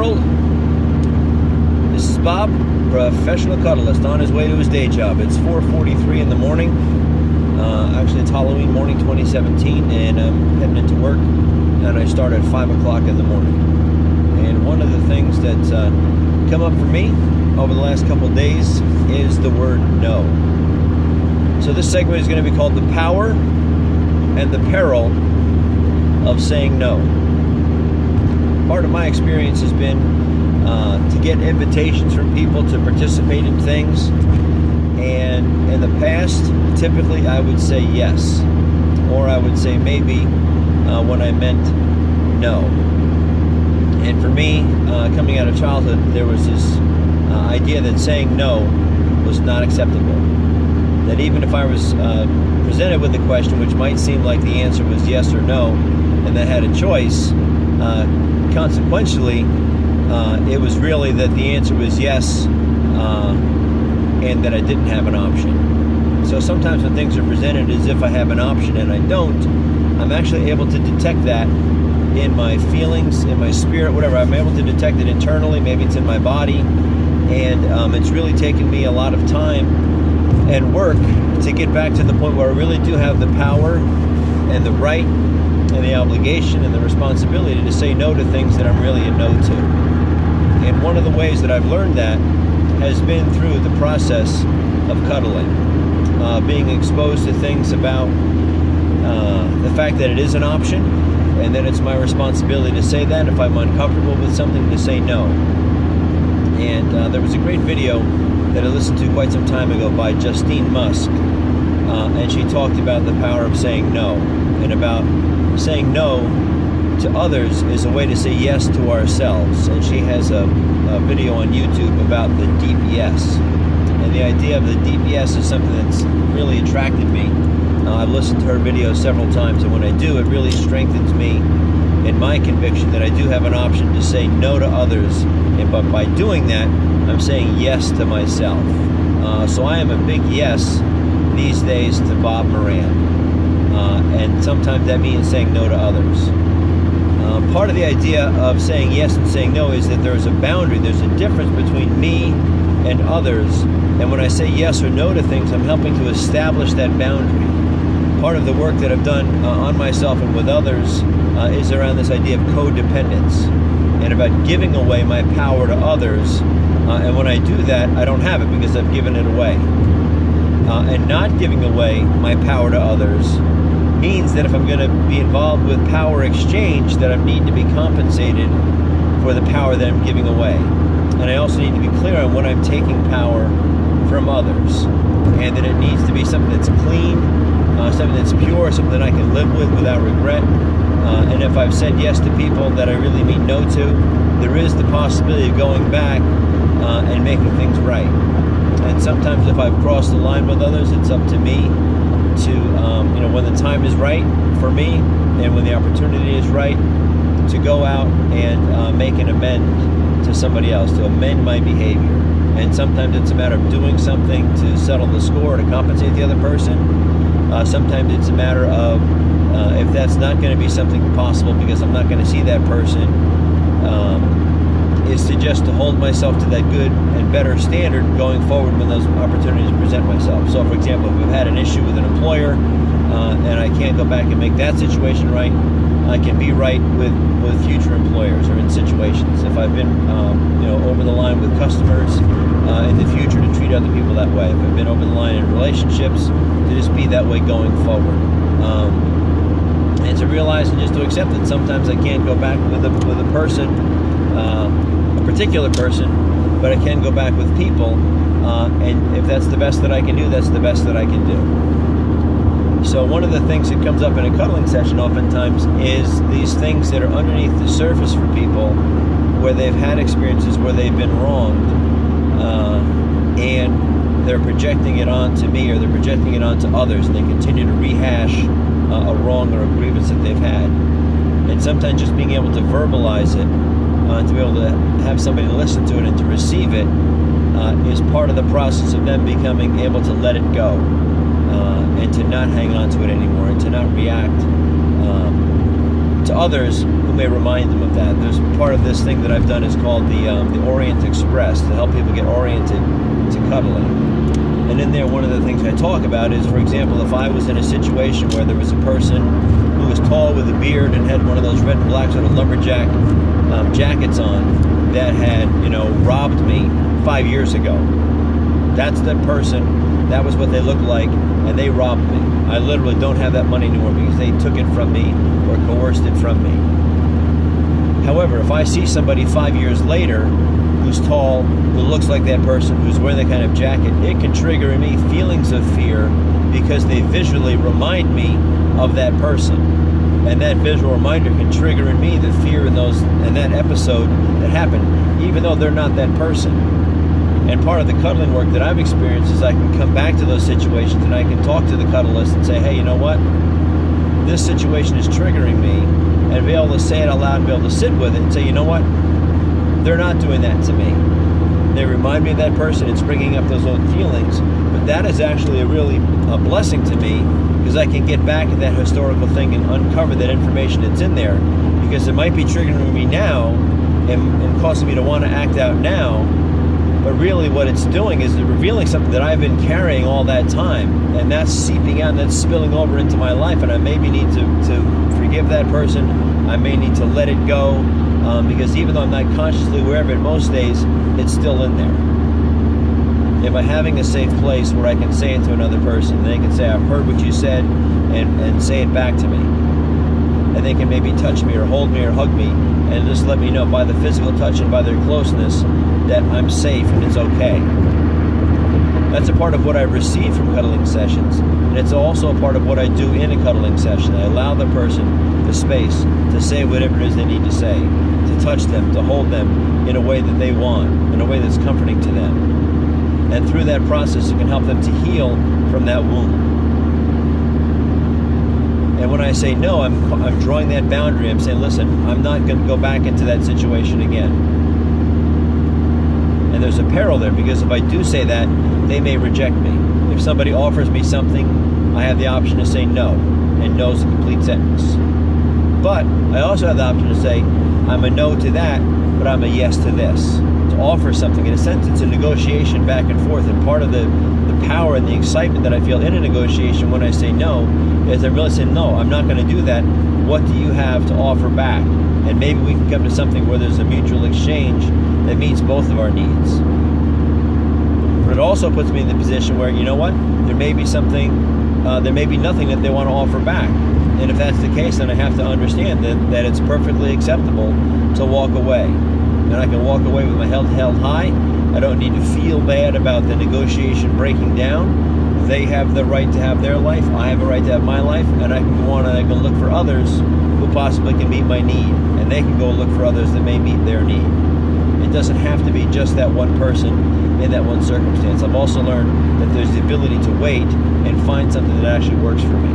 world. This is Bob, professional cuddlist, on his way to his day job. It's 4:43 in the morning. Actually, it's Halloween morning 2017, and I'm heading into work, and I start at 5 o'clock in the morning. And one of the things that's come up for me over the last couple of days is the word no. So this segment is going to be called The Power and the Peril of Saying No. Part of my experience has been to get invitations from people to participate in things, and in the past, typically I would say yes, or I would say maybe when I meant no. And for me, coming out of childhood, there was this idea that saying no was not acceptable. That even if I was presented with a question which might seem like the answer was yes or no, and then had a choice, consequentially, it was really that the answer was yes, and that I didn't have an option. So sometimes when things are presented as if I have an option and I don't, I'm actually able to detect that in my feelings, in my spirit, whatever. I'm able to detect it internally, maybe it's in my body, and it's really taken me a lot of time and work to get back to the point where I really do have the power and the right and the obligation and the responsibility to say no to things that I'm really a no to. And one of the ways that I've learned that has been through the process of cuddling, being exposed to things about the fact that it is an option, and then it's my responsibility to say that if I'm uncomfortable with something, to say no. And there was a great video that I listened to quite some time ago by Justine Musk, and she talked about the power of saying no, and about saying no to others is a way to say yes to ourselves. And she has a video on YouTube about the deep yes. And the idea of the deep yes is something that's really attracted me. I've listened to her videos several times, and when I do, it really strengthens me in my conviction that I do have an option to say no to others. But by doing that, I'm saying yes to myself. So I am a big yes these days to Bob Moran. And sometimes that means saying no to others. Part of the idea of saying yes and saying no is that there's a boundary, there's a difference between me and others. And when I say yes or no to things, I'm helping to establish that boundary. Part of the work that I've done on myself and with others is around this idea of codependence, and about giving away my power to others. And when I do that, I don't have it because I've given it away. And not giving away my power to others means that if I'm going to be involved with power exchange, that I need to be compensated for the power that I'm giving away. And I also need to be clear on when I'm taking power from others, and that it needs to be something that's clean, something that's pure, something that I can live with without regret. And if I've said yes to people that I really mean no to, there is the possibility of going back and making things right. And sometimes if I've crossed the line with others, it's up to me to, when the time is right for me and when the opportunity is right, to go out and make an amend to somebody else, to amend my behavior. And sometimes it's a matter of doing something to settle the score, to compensate the other person. Sometimes it's a matter of, if that's not going to be something possible because I'm not going to see that person, is to just to hold myself to that good and better standard going forward when those opportunities present myself. So, for example, if I've had an issue with an employer and I can't go back and make that situation right, I can be right with future employers or in situations. If I've been, over the line with customers in the future, to treat other people that way. If I've been over the line in relationships, to just be that way going forward. And to realize and just to accept that sometimes I can't go back with a person, a particular person, but I can go back with people, and if that's the best that I can do, that's the best that I can do. So one of the things that comes up in a cuddling session oftentimes is these things that are underneath the surface for people, where they've had experiences where they've been wronged, and they're projecting it onto me, or they're projecting it onto others, and they continue to rehash a wrong or a grievance that they've had. And sometimes just being able to verbalize it, to be able to have somebody listen to it and to receive it, is part of the process of them becoming able to let it go, and to not hang on to it anymore, and to not react to others who may remind them of that. There's part of this thing that I've done is called the Orient Express, to help people get oriented to cuddling. And in there, one of the things I talk about is, for example, if I was in a situation where there was a person who was tall with a beard and had one of those red and black sort of lumberjack jackets on that had, robbed me 5 years ago. That's the person, that was what they looked like, and they robbed me. I literally don't have that money anymore because they took it from me or coerced it from me. However, if I see somebody 5 years later who's tall, who looks like that person, who's wearing that kind of jacket, it can trigger in me feelings of fear because they visually remind me of that person. And that visual reminder can trigger in me the fear in that episode that happened, even though they're not that person. And part of the cuddling work that I've experienced is I can come back to those situations and I can talk to the cuddlist and say, hey, you know what? This situation is triggering me, and be able to say it out loud and be able to sit with it and say, you know what? They're not doing that to me. They remind me of that person. It's bringing up those old feelings. But that is actually a blessing to me, because I can get back at that historical thing and uncover that information that's in there, because it might be triggering me now and causing me to want to act out now. But really what it's doing is revealing something that I've been carrying all that time, and that's seeping out and that's spilling over into my life, and I maybe need to forgive that person. I may need to let it go, because even though I'm not consciously aware of it most days, it's still in there. Am I having a safe place where I can say it to another person, and they can say, I've heard what you said, and say it back to me? And they can maybe touch me or hold me or hug me and just let me know by the physical touch and by their closeness that I'm safe and it's okay. That's a part of what I receive from cuddling sessions, and it's also a part of what I do in a cuddling session. I allow the person the space to say whatever it is they need to say, to touch them, to hold them in a way that they want, in a way that's comforting to them. And through that process, it can help them to heal from that wound. And when I say no, I'm drawing that boundary. I'm saying, listen, I'm not going to go back into that situation again. And there's a peril there, because if I do say that, they may reject me. If somebody offers me something, I have the option to say no, and no is a complete sentence. But I also have the option to say, I'm a no to that, but I'm a yes to this. To offer something. In a sense, it's a negotiation back and forth, and part of the power and the excitement that I feel in a negotiation when I say no is I'm really saying, no, I'm not going to do that. What do you have to offer back? And maybe we can come to something where there's a mutual exchange that meets both of our needs. But it also puts me in the position where, you know what, there may be something, there may be nothing that they want to offer back. And if that's the case, then I have to understand that it's perfectly acceptable to walk away. And I can walk away with my head held high. I don't need to feel bad about the negotiation breaking down. They have the right to have their life. I have a right to have my life. And I can go on and I can look for others who possibly can meet my need. And they can go look for others that may meet their need. It doesn't have to be just that one person in that one circumstance. I've also learned that there's the ability to wait and find something that actually works for me.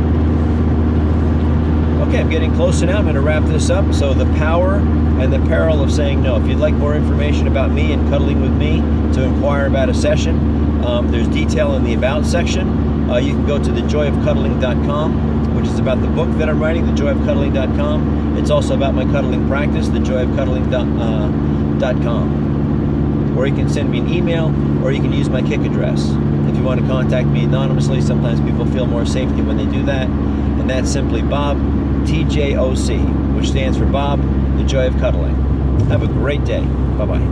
Okay, I'm getting close now. I'm going to wrap this up. So the power and the peril of saying no. If you'd like more information about me and cuddling with me, to inquire about a session, there's detail in the About section. You can go to thejoyofcuddling.com, which is about the book that I'm writing, thejoyofcuddling.com. It's also about my cuddling practice, thejoyofcuddling.com. Or you can send me an email, or you can use my Kik address. If you want to contact me anonymously, sometimes people feel more safety when they do that. And that's simply Bob, TJOC, which stands for Bob, the Joy of Cuddling. Have a great day. Bye-bye.